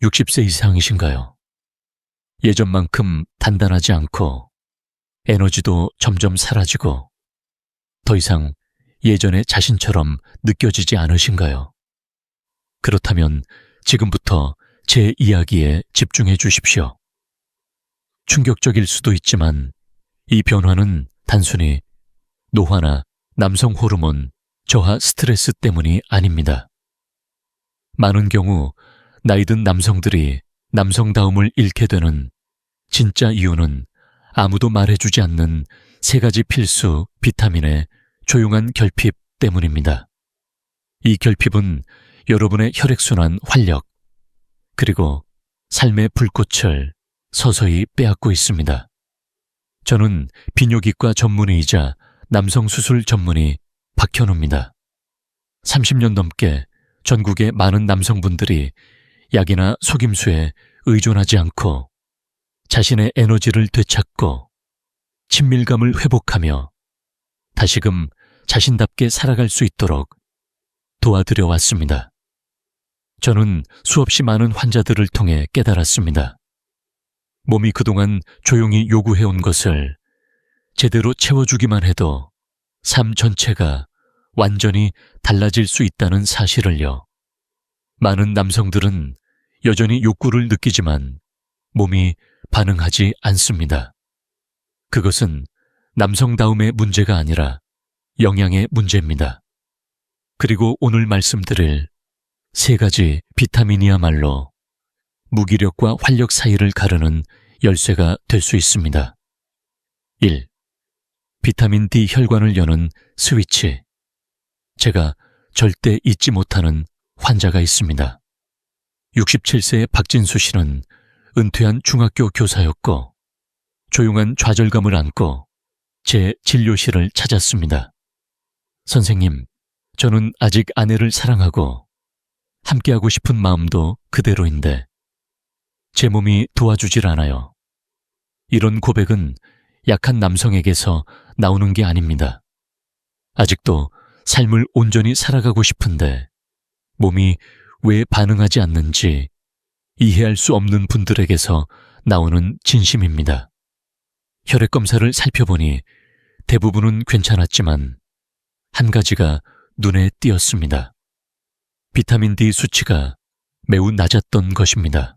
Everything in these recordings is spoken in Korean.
60세 이상이신가요? 예전만큼 단단하지 않고 에너지도 점점 사라지고 더 이상 예전의 자신처럼 느껴지지 않으신가요? 그렇다면 지금부터 제 이야기에 집중해 주십시오. 충격적일 수도 있지만 이 변화는 단순히 노화나 남성 호르몬, 저하 스트레스 때문이 아닙니다. 많은 경우 나이 든 남성들이 남성다움을 잃게 되는 진짜 이유는 아무도 말해주지 않는 3가지 필수 비타민의 조용한 결핍 때문입니다. 이 결핍은 여러분의 혈액순환 활력, 그리고 삶의 불꽃을 서서히 빼앗고 있습니다. 저는 비뇨기과 전문의이자 남성수술 전문의 박현우입니다. 30년 넘게 전국의 많은 남성분들이 약이나 속임수에 의존하지 않고 자신의 에너지를 되찾고 친밀감을 회복하며 다시금 자신답게 살아갈 수 있도록 도와드려 왔습니다. 저는 수없이 많은 환자들을 통해 깨달았습니다. 몸이 그동안 조용히 요구해온 것을 제대로 채워주기만 해도 삶 전체가 완전히 달라질 수 있다는 사실을요. 많은 남성들은 여전히 욕구를 느끼지만 몸이 반응하지 않습니다. 그것은 남성다움의 문제가 아니라 영양의 문제입니다. 그리고 오늘 말씀드릴 3가지 비타민이야말로 무기력과 활력 사이를 가르는 열쇠가 될 수 있습니다. 1. 비타민 D 혈관을 여는 스위치. 제가 절대 잊지 못하는 환자가 있습니다. 67세의 박진수 씨는 은퇴한 중학교 교사였고 조용한 좌절감을 안고 제 진료실을 찾았습니다. 선생님, 저는 아직 아내를 사랑하고 함께하고 싶은 마음도 그대로인데 제 몸이 도와주질 않아요. 이런 고백은 약한 남성에게서 나오는 게 아닙니다. 아직도 삶을 온전히 살아가고 싶은데 몸이 왜 반응하지 않는지 이해할 수 없는 분들에게서 나오는 진심입니다. 혈액 검사를 살펴보니 대부분은 괜찮았지만 한 가지가 눈에 띄었습니다. 비타민 D 수치가 매우 낮았던 것입니다.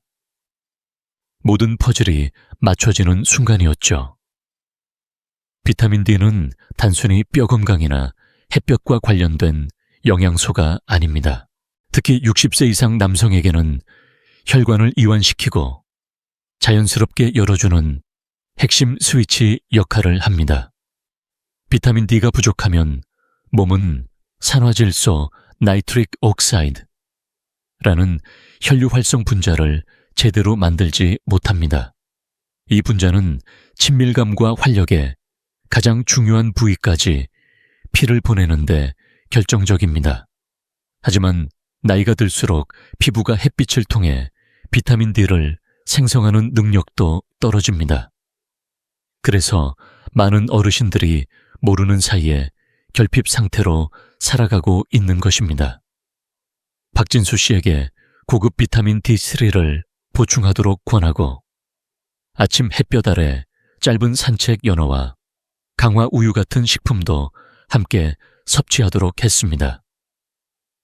모든 퍼즐이 맞춰지는 순간이었죠. 비타민 D는 단순히 뼈 건강이나 햇볕과 관련된 영양소가 아닙니다. 특히 60세 이상 남성에게는 혈관을 이완시키고 자연스럽게 열어주는 핵심 스위치 역할을 합니다. 비타민 D가 부족하면 몸은 산화질소 나이트릭 옥사이드라는 혈류 활성 분자를 제대로 만들지 못합니다. 이 분자는 친밀감과 활력의 가장 중요한 부위까지 피를 보내는데 결정적입니다. 하지만 나이가 들수록 피부가 햇빛을 통해 비타민 D를 생성하는 능력도 떨어집니다. 그래서 많은 어르신들이 모르는 사이에 결핍 상태로 살아가고 있는 것입니다. 박진수 씨에게 고급 비타민 D3를 보충하도록 권하고 아침 햇볕 아래 짧은 산책 연어와 강화 우유 같은 식품도 함께 섭취하도록 했습니다.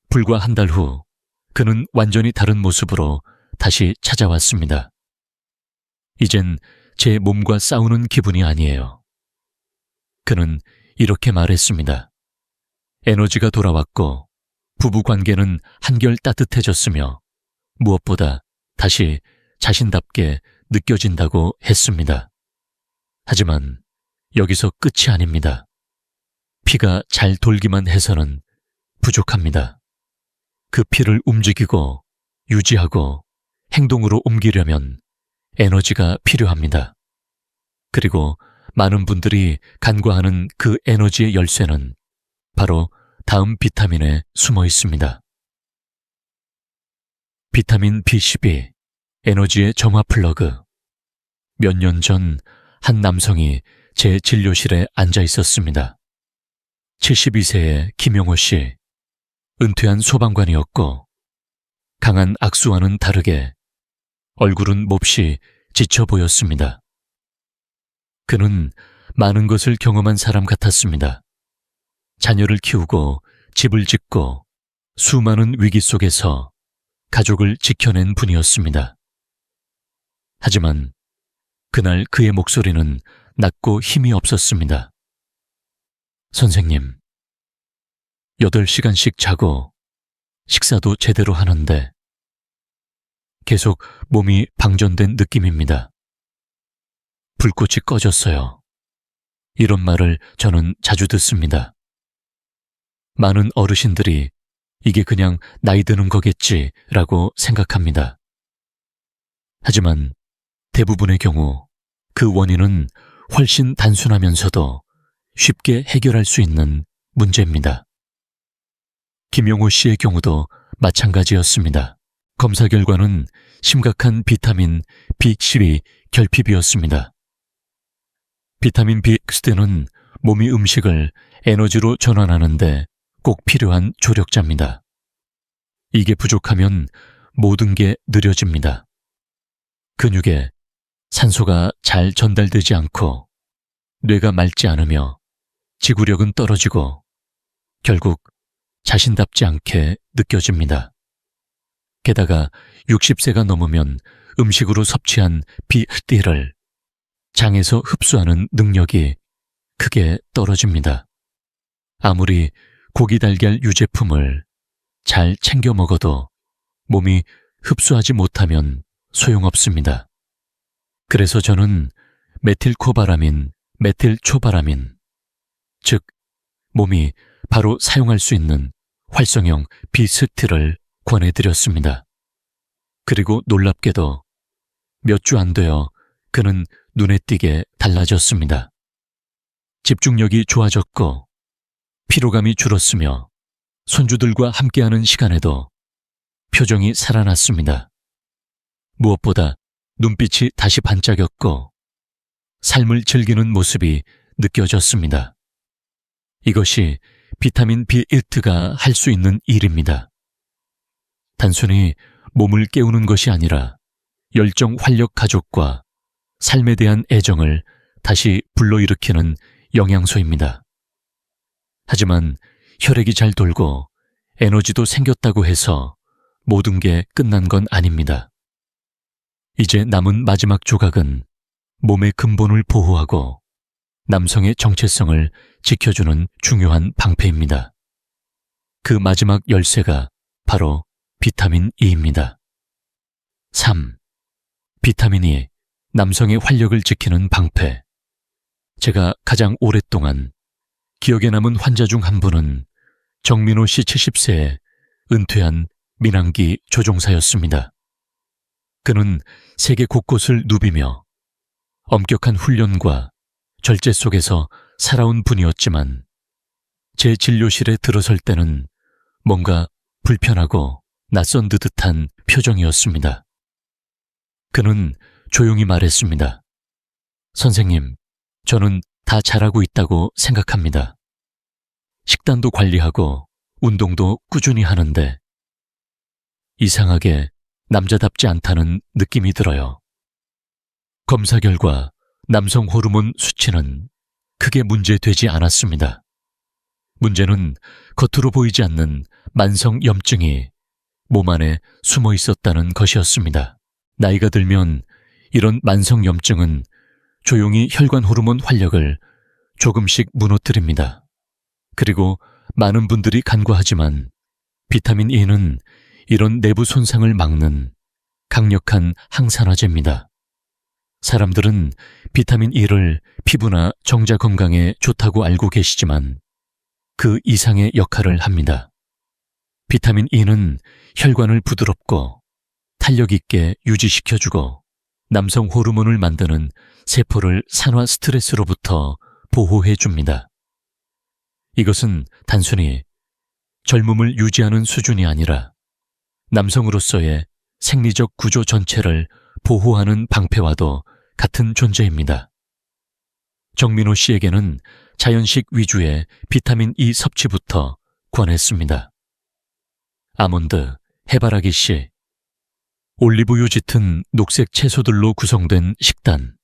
불과 한 달 후 그는 완전히 다른 모습으로 다시 찾아왔습니다. 이젠 제 몸과 싸우는 기분이 아니에요. 그는 이렇게 말했습니다. 에너지가 돌아왔고 부부 관계는 한결 따뜻해졌으며 무엇보다 다시 자신답게 느껴진다고 했습니다. 하지만 여기서 끝이 아닙니다. 피가 잘 돌기만 해서는 부족합니다. 그 피를 움직이고 유지하고 행동으로 옮기려면 에너지가 필요합니다. 그리고 많은 분들이 간과하는 그 에너지의 열쇠는 바로 다음 비타민에 숨어 있습니다. 비타민 B12, 에너지의 정화 플러그. 몇 년 전 한 남성이 제 진료실에 앉아 있었습니다. 72세의 김용호 씨, 은퇴한 소방관이었고 강한 악수와는 다르게 얼굴은 몹시 지쳐 보였습니다. 그는 많은 것을 경험한 사람 같았습니다. 자녀를 키우고 집을 짓고 수많은 위기 속에서 가족을 지켜낸 분이었습니다. 하지만 그날 그의 목소리는 낮고 힘이 없었습니다. 선생님, 8시간씩 자고 식사도 제대로 하는데 계속 몸이 방전된 느낌입니다. 불꽃이 꺼졌어요. 이런 말을 저는 자주 듣습니다. 많은 어르신들이 이게 그냥 나이 드는 거겠지라고 생각합니다. 하지만 대부분의 경우 그 원인은 훨씬 단순하면서도 쉽게 해결할 수 있는 문제입니다. 김용호 씨의 경우도 마찬가지였습니다. 검사 결과는 심각한 비타민 B12 결핍이었습니다. 비타민 B12는 몸이 음식을 에너지로 전환하는데 꼭 필요한 조력자입니다. 이게 부족하면 모든 게 느려집니다. 근육에 산소가 잘 전달되지 않고 뇌가 맑지 않으며 지구력은 떨어지고 결국 자신답지 않게 느껴집니다. 게다가 60세가 넘으면 음식으로 섭취한 B12를 장에서 흡수하는 능력이 크게 떨어집니다. 아무리 고기 달걀 유제품을 잘 챙겨 먹어도 몸이 흡수하지 못하면 소용없습니다. 그래서 저는 메틸코바라민, 메틸초바라민, 즉 몸이 바로 사용할 수 있는 활성형 B12를 권해드렸습니다. 그리고 놀랍게도 몇 주 안 되어 그는 눈에 띄게 달라졌습니다. 집중력이 좋아졌고 피로감이 줄었으며 손주들과 함께하는 시간에도 표정이 살아났습니다. 무엇보다 눈빛이 다시 반짝였고 삶을 즐기는 모습이 느껴졌습니다. 이것이 비타민 B12가 할 수 있는 일입니다. 단순히 몸을 깨우는 것이 아니라 열정 활력 가족과 삶에 대한 애정을 다시 불러일으키는 영양소입니다. 하지만 혈액이 잘 돌고 에너지도 생겼다고 해서 모든 게 끝난 건 아닙니다. 이제 남은 마지막 조각은 몸의 근본을 보호하고 남성의 정체성을 지켜주는 중요한 방패입니다. 그 마지막 열쇠가 바로 비타민 E입니다. 3. 비타민이 남성의 활력을 지키는 방패. 제가 가장 오랫동안 기억에 남은 환자 중 한 분은 정민호 씨 70세에 은퇴한 민항기 조종사였습니다. 그는 세계 곳곳을 누비며 엄격한 훈련과 절제 속에서 살아온 분이었지만 제 진료실에 들어설 때는 뭔가 불편하고 낯선 듯한 표정이었습니다. 그는 조용히 말했습니다. 선생님, 저는 다 잘하고 있다고 생각합니다. 식단도 관리하고 운동도 꾸준히 하는데 이상하게 남자답지 않다는 느낌이 들어요. 검사 결과 남성 호르몬 수치는 크게 문제되지 않았습니다. 문제는 겉으로 보이지 않는 만성 염증이 몸 안에 숨어 있었다는 것이었습니다. 나이가 들면 이런 만성 염증은 조용히 혈관 호르몬 활력을 조금씩 무너뜨립니다. 그리고 많은 분들이 간과하지만 비타민 E는 이런 내부 손상을 막는 강력한 항산화제입니다. 사람들은 비타민 E를 피부나 정자 건강에 좋다고 알고 계시지만 그 이상의 역할을 합니다. 비타민 E는 혈관을 부드럽고 탄력 있게 유지시켜주고 남성 호르몬을 만드는 세포를 산화 스트레스로부터 보호해줍니다. 이것은 단순히 젊음을 유지하는 수준이 아니라 남성으로서의 생리적 구조 전체를 보호하는 방패와도 같은 존재입니다. 정민호 씨에게는 자연식 위주의 비타민 E 섭취부터 권했습니다. 아몬드, 해바라기 씨, 올리브유 짙은 녹색 채소들로 구성된 식단,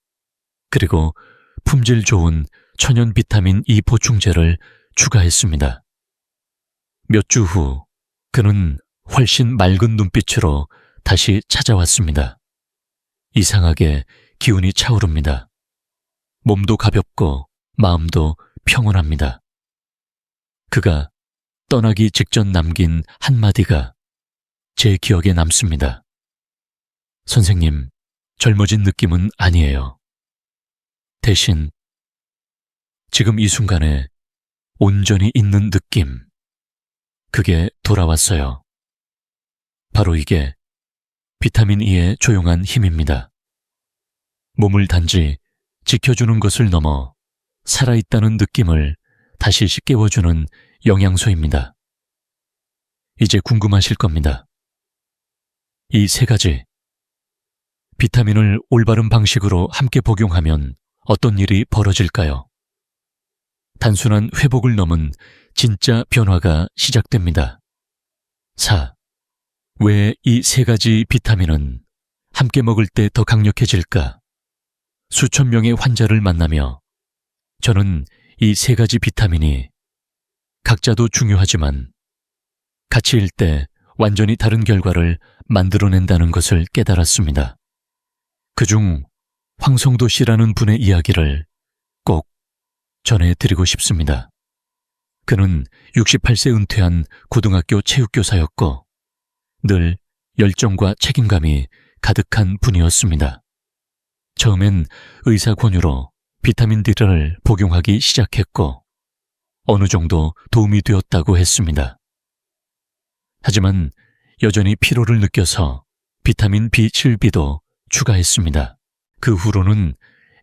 그리고 품질 좋은 천연 비타민 E 보충제를 추가했습니다. 몇 주 후 그는 훨씬 맑은 눈빛으로 다시 찾아왔습니다. 이상하게 기운이 차오릅니다. 몸도 가볍고 마음도 평온합니다. 그가 떠나기 직전 남긴 한마디가 제 기억에 남습니다. 선생님, 젊어진 느낌은 아니에요. 대신 지금 이 순간에 온전히 있는 느낌, 그게 돌아왔어요. 바로 이게 비타민 E의 조용한 힘입니다. 몸을 단지 지켜주는 것을 넘어 살아있다는 느낌을 다시 깨워주는 영양소입니다. 이제 궁금하실 겁니다. 이 세 가지 비타민을 올바른 방식으로 함께 복용하면 어떤 일이 벌어질까요? 단순한 회복을 넘은 진짜 변화가 시작됩니다. 4. 왜 이 세 가지 비타민은 함께 먹을 때 더 강력해질까? 수천 명의 환자를 만나며 저는 이 세 가지 비타민이 각자도 중요하지만 같이일 때 완전히 다른 결과를 만들어낸다는 것을 깨달았습니다. 그중 황성도 씨라는 분의 이야기를 꼭 전해드리고 싶습니다. 그는 68세 은퇴한 고등학교 체육교사였고 늘 열정과 책임감이 가득한 분이었습니다. 처음엔 의사 권유로 비타민 D를 복용하기 시작했고 어느 정도 도움이 되었다고 했습니다. 하지만 여전히 피로를 느껴서 비타민 B7B도 추가했습니다. 그 후로는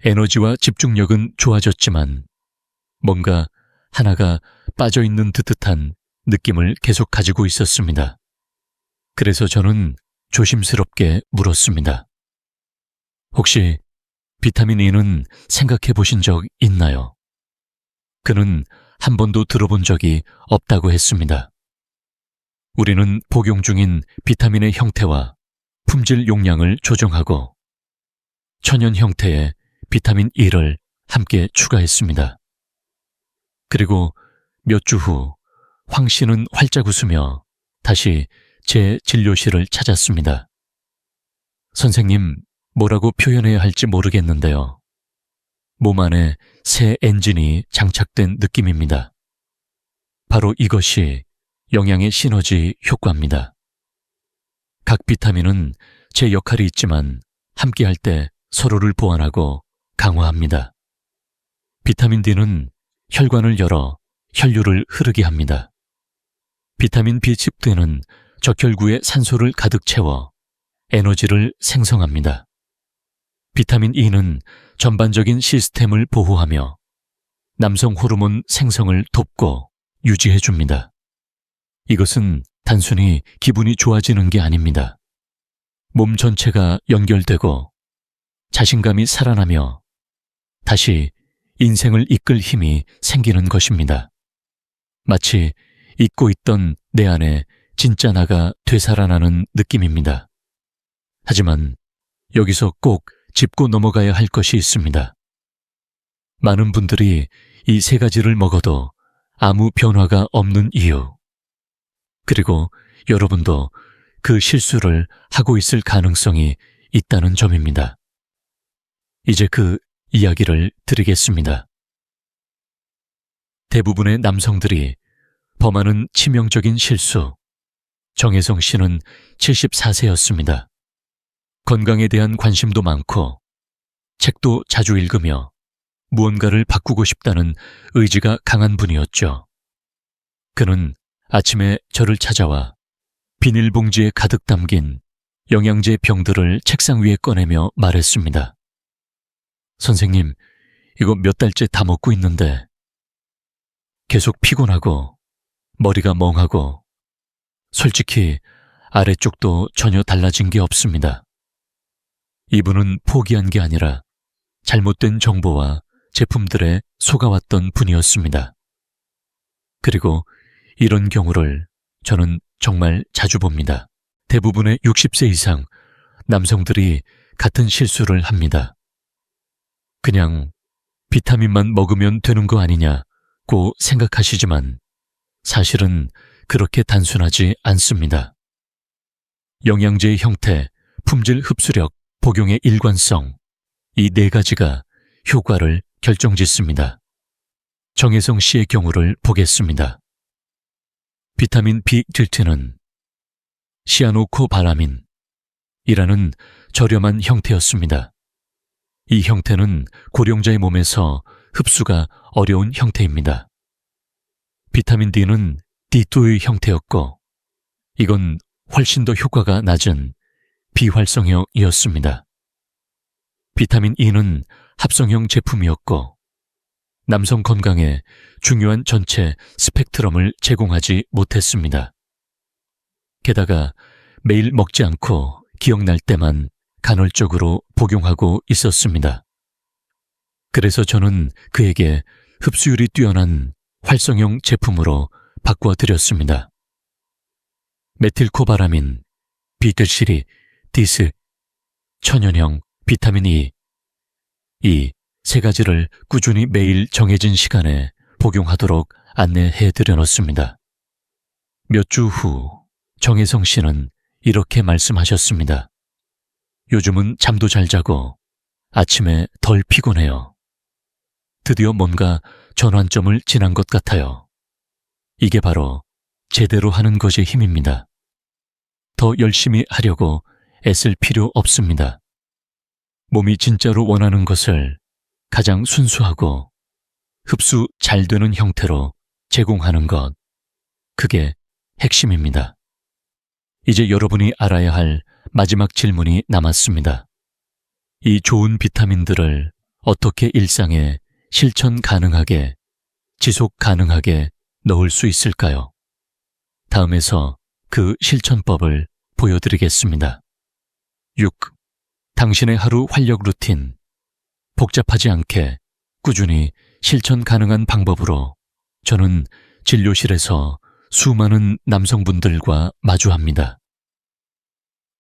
에너지와 집중력은 좋아졌지만 뭔가 하나가 빠져있는 듯한 느낌을 계속 가지고 있었습니다. 그래서 저는 조심스럽게 물었습니다. 혹시 비타민 E는 생각해 보신 적 있나요? 그는 한 번도 들어본 적이 없다고 했습니다. 우리는 복용 중인 비타민의 형태와 품질 용량을 조정하고 천연 형태의 비타민 E를 함께 추가했습니다. 그리고 몇 주 후 황 씨는 활짝 웃으며 다시 제 진료실을 찾았습니다. 선생님, 뭐라고 표현해야 할지 모르겠는데요. 몸 안에 새 엔진이 장착된 느낌입니다. 바로 이것이 영양의 시너지 효과입니다. 각 비타민은 제 역할이 있지만 함께할 때 서로를 보완하고 강화합니다. 비타민 D는 혈관을 열어 혈류를 흐르게 합니다. 비타민 B10D는 적혈구에 산소를 가득 채워 에너지를 생성합니다. 비타민 E는 전반적인 시스템을 보호하며 남성 호르몬 생성을 돕고 유지해줍니다. 이것은 단순히 기분이 좋아지는 게 아닙니다. 몸 전체가 연결되고 자신감이 살아나며 다시 인생을 이끌 힘이 생기는 것입니다. 마치 잊고 있던 내 안에 진짜 나가 되살아나는 느낌입니다. 하지만 여기서 꼭 짚고 넘어가야 할 것이 있습니다. 많은 분들이 이 세 가지를 먹어도 아무 변화가 없는 이유, 그리고 여러분도 그 실수를 하고 있을 가능성이 있다는 점입니다. 이제 그 이야기를 드리겠습니다. 대부분의 남성들이 범하는 치명적인 실수. 정혜성 씨는 74세였습니다. 건강에 대한 관심도 많고 책도 자주 읽으며 무언가를 바꾸고 싶다는 의지가 강한 분이었죠. 그는 아침에 저를 찾아와 비닐봉지에 가득 담긴 영양제 병들을 책상 위에 꺼내며 말했습니다. 선생님, 이거 몇 달째 다 먹고 있는데 계속 피곤하고 머리가 멍하고 솔직히 아래쪽도 전혀 달라진 게 없습니다. 이분은 포기한 게 아니라 잘못된 정보와 제품들에 속아왔던 분이었습니다. 그리고 이런 경우를 저는 정말 자주 봅니다. 대부분의 60세 이상 남성들이 같은 실수를 합니다. 그냥 비타민만 먹으면 되는 거 아니냐고 생각하시지만 사실은 그렇게 단순하지 않습니다. 영양제의 형태, 품질 흡수력, 복용의 일관성, 이 네 가지가 효과를 결정짓습니다. 정혜성 씨의 경우를 보겠습니다. 비타민 B12는 시아노코발라민이라는 저렴한 형태였습니다. 이 형태는 고령자의 몸에서 흡수가 어려운 형태입니다. 비타민 D는 D2의 형태였고 이건 훨씬 더 효과가 낮은 비활성형이었습니다. 비타민 E는 합성형 제품이었고 남성 건강에 중요한 전체 스펙트럼을 제공하지 못했습니다. 게다가 매일 먹지 않고 기억날 때만 간헐적으로 복용하고 있었습니다. 그래서 저는 그에게 흡수율이 뛰어난 활성형 제품으로 바꿔드렸습니다. 메틸코바라민, 비글시리, 디스, 천연형, 비타민 E, 이 세 가지를 꾸준히 매일 정해진 시간에 복용하도록 안내해드려 놓습니다. 몇 주 후 정혜성 씨는 이렇게 말씀하셨습니다. 요즘은 잠도 잘 자고 아침에 덜 피곤해요. 드디어 뭔가 전환점을 지난 것 같아요. 이게 바로 제대로 하는 것이 힘입니다. 더 열심히 하려고 애쓸 필요 없습니다. 몸이 진짜로 원하는 것을 가장 순수하고 흡수 잘 되는 형태로 제공하는 것, 그게 핵심입니다. 이제 여러분이 알아야 할 마지막 질문이 남았습니다. 이 좋은 비타민들을 어떻게 일상에 실천 가능하게, 지속 가능하게 넣을 수 있을까요? 다음에서 그 실천법을 보여드리겠습니다. 6. 당신의 하루 활력 루틴. 복잡하지 않게 꾸준히 실천 가능한 방법으로 저는 진료실에서 수많은 남성분들과 마주합니다.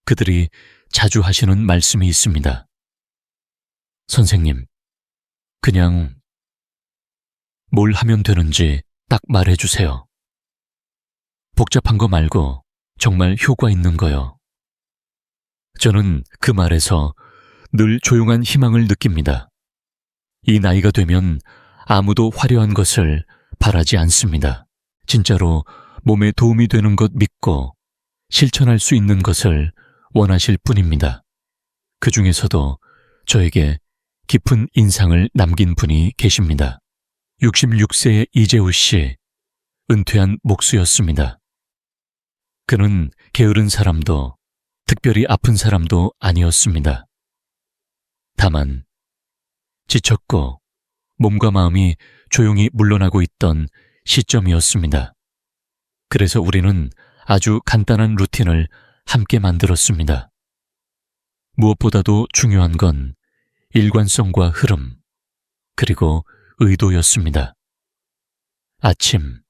그들이 자주 하시는 말씀이 있습니다. 선생님, 그냥 뭘 하면 되는지 딱 말해주세요. 복잡한 거 말고 정말 효과 있는 거요. 저는 그 말에서 늘 조용한 희망을 느낍니다. 이 나이가 되면 아무도 화려한 것을 바라지 않습니다. 진짜로 몸에 도움이 되는 것 믿고 실천할 수 있는 것을 원하실 뿐입니다. 그 중에서도 저에게 깊은 인상을 남긴 분이 계십니다. 66세의 이재우 씨, 은퇴한 목수였습니다. 그는 게으른 사람도 특별히 아픈 사람도 아니었습니다. 다만 지쳤고 몸과 마음이 조용히 물러나고 있던 시점이었습니다. 그래서 우리는 아주 간단한 루틴을 함께 만들었습니다. 무엇보다도 중요한 건 일관성과 흐름, 그리고 의도였습니다. 아침,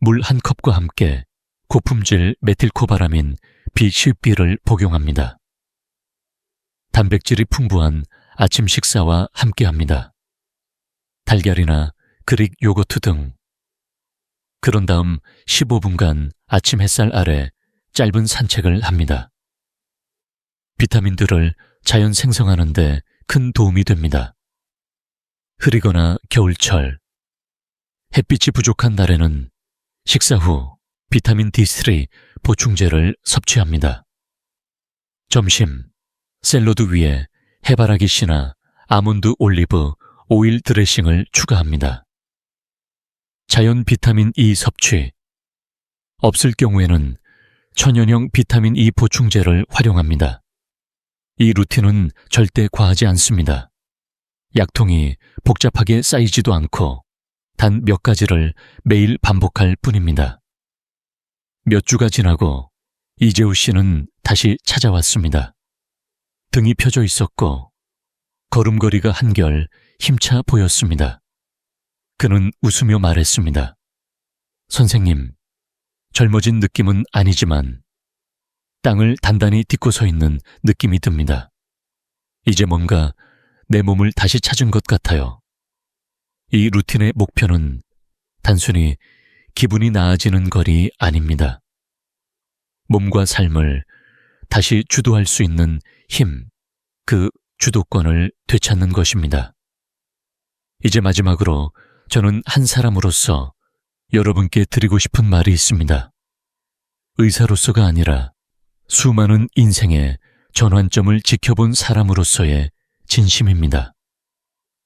물 한 컵과 함께 고품질 메틸코바라민 B10B를 복용합니다. 단백질이 풍부한 아침 식사와 함께합니다. 달걀이나 그릭 요거트 등. 그런 다음 15분간 아침 햇살 아래 짧은 산책을 합니다. 비타민들을 자연 생성하는 데 큰 도움이 됩니다. 흐리거나 겨울철, 햇빛이 부족한 날에는 식사 후 비타민 D3 보충제를 섭취합니다. 점심, 샐러드 위에 해바라기 씨나 아몬드 올리브 오일 드레싱을 추가합니다. 자연 비타민 E 섭취. 없을 경우에는 천연형 비타민 E 보충제를 활용합니다. 이 루틴은 절대 과하지 않습니다. 약통이 복잡하게 쌓이지도 않고 단 몇 가지를 매일 반복할 뿐입니다. 몇 주가 지나고 이재우 씨는 다시 찾아왔습니다. 등이 펴져 있었고 걸음걸이가 한결 힘차 보였습니다. 그는 웃으며 말했습니다. 선생님, 젊어진 느낌은 아니지만 땅을 단단히 딛고 서 있는 느낌이 듭니다. 이제 뭔가 내 몸을 다시 찾은 것 같아요. 이 루틴의 목표는 단순히 기분이 나아지는 것이 아닙니다. 몸과 삶을 다시 주도할 수 있는 힘, 그 주도권을 되찾는 것입니다. 이제 마지막으로 저는 한 사람으로서 여러분께 드리고 싶은 말이 있습니다. 의사로서가 아니라 수많은 인생의 전환점을 지켜본 사람으로서의 진심입니다.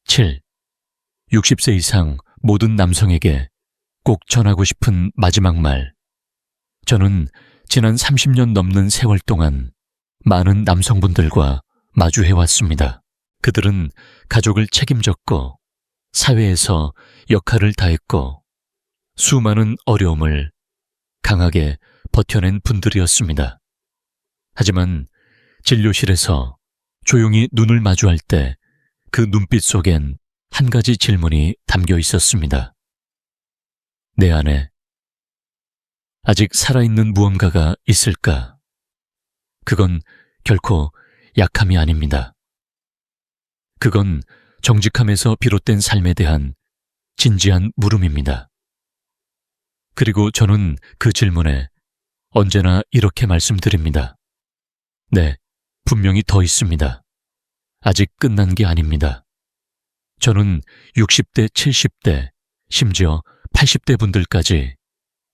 7. 60세 이상 모든 남성에게 꼭 전하고 싶은 마지막 말. 저는 지난 30년 넘는 세월 동안 많은 남성분들과 마주해왔습니다. 그들은 가족을 책임졌고 사회에서 역할을 다했고 수많은 어려움을 강하게 버텨낸 분들이었습니다. 하지만 진료실에서 조용히 눈을 마주할 때 그 눈빛 속엔 한 가지 질문이 담겨 있었습니다. 내 안에 아직 살아있는 무언가가 있을까? 그건 결코 약함이 아닙니다. 그건 정직함에서 비롯된 삶에 대한 진지한 물음입니다. 그리고 저는 그 질문에 언제나 이렇게 말씀드립니다. 네, 분명히 더 있습니다. 아직 끝난 게 아닙니다. 저는 60대, 70대, 심지어 80대 분들까지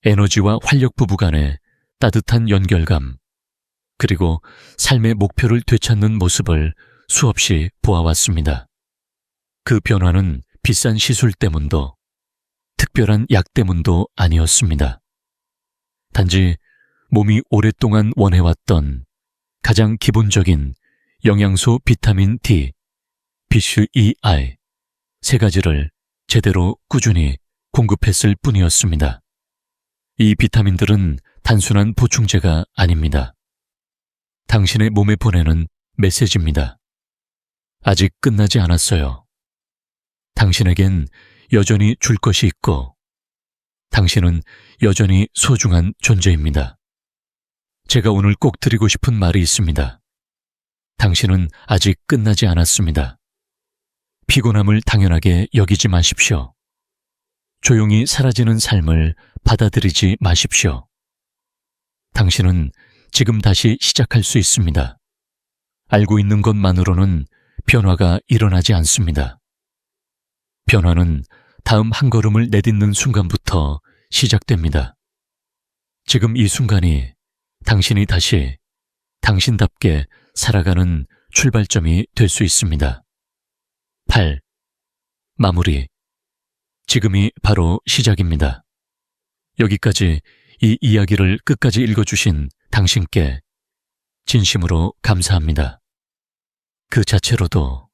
에너지와 활력 부부 간의 따뜻한 연결감, 그리고 삶의 목표를 되찾는 모습을 수없이 보아왔습니다. 그 변화는 비싼 시술 때문도, 특별한 약 때문도 아니었습니다. 단지 몸이 오랫동안 원해왔던 가장 기본적인 영양소 비타민 D, 비슈 EI 세 가지를 제대로 꾸준히 공급했을 뿐이었습니다. 이 비타민들은 단순한 보충제가 아닙니다. 당신의 몸에 보내는 메시지입니다. 아직 끝나지 않았어요. 당신에겐 여전히 줄 것이 있고 당신은 여전히 소중한 존재입니다. 제가 오늘 꼭 드리고 싶은 말이 있습니다. 당신은 아직 끝나지 않았습니다. 피곤함을 당연하게 여기지 마십시오. 조용히 사라지는 삶을 받아들이지 마십시오. 당신은 지금 다시 시작할 수 있습니다. 알고 있는 것만으로는 변화가 일어나지 않습니다. 변화는 다음 한 걸음을 내딛는 순간부터 시작됩니다. 지금 이 순간이 당신이 다시 당신답게 살아가는 출발점이 될 수 있습니다. 8. 마무리. 지금이 바로 시작입니다. 여기까지 이 이야기를 끝까지 읽어주신 당신께 진심으로 감사합니다. 그 자체로도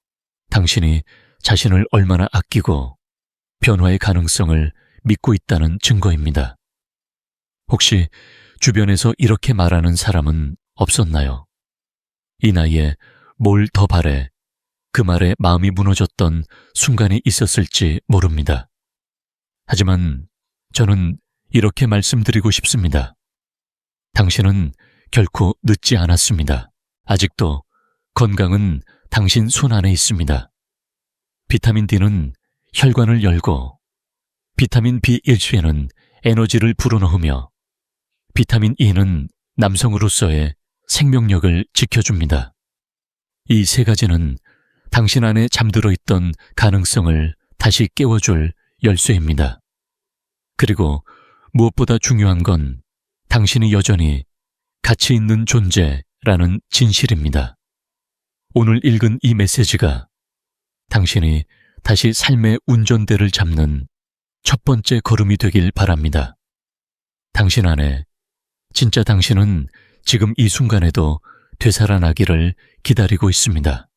당신이 자신을 얼마나 아끼고 변화의 가능성을 믿고 있다는 증거입니다. 혹시 주변에서 이렇게 말하는 사람은 없었나요? 이 나이에 뭘 더 바래 그 말에 마음이 무너졌던 순간이 있었을지 모릅니다. 하지만 저는 이렇게 말씀드리고 싶습니다. 당신은 결코 늦지 않았습니다. 아직도 건강은 당신 손 안에 있습니다. 비타민 D는 혈관을 열고 비타민 B1수에는 에너지를 불어넣으며 비타민 E는 남성으로서의 생명력을 지켜줍니다. 이 세 가지는 당신 안에 잠들어 있던 가능성을 다시 깨워줄 열쇠입니다. 그리고 무엇보다 중요한 건 당신이 여전히 가치 있는 존재라는 진실입니다. 오늘 읽은 이 메시지가 당신이 다시 삶의 운전대를 잡는 첫 번째 걸음이 되길 바랍니다. 당신 안에 진짜 당신은 지금 이 순간에도 되살아나기를 기다리고 있습니다.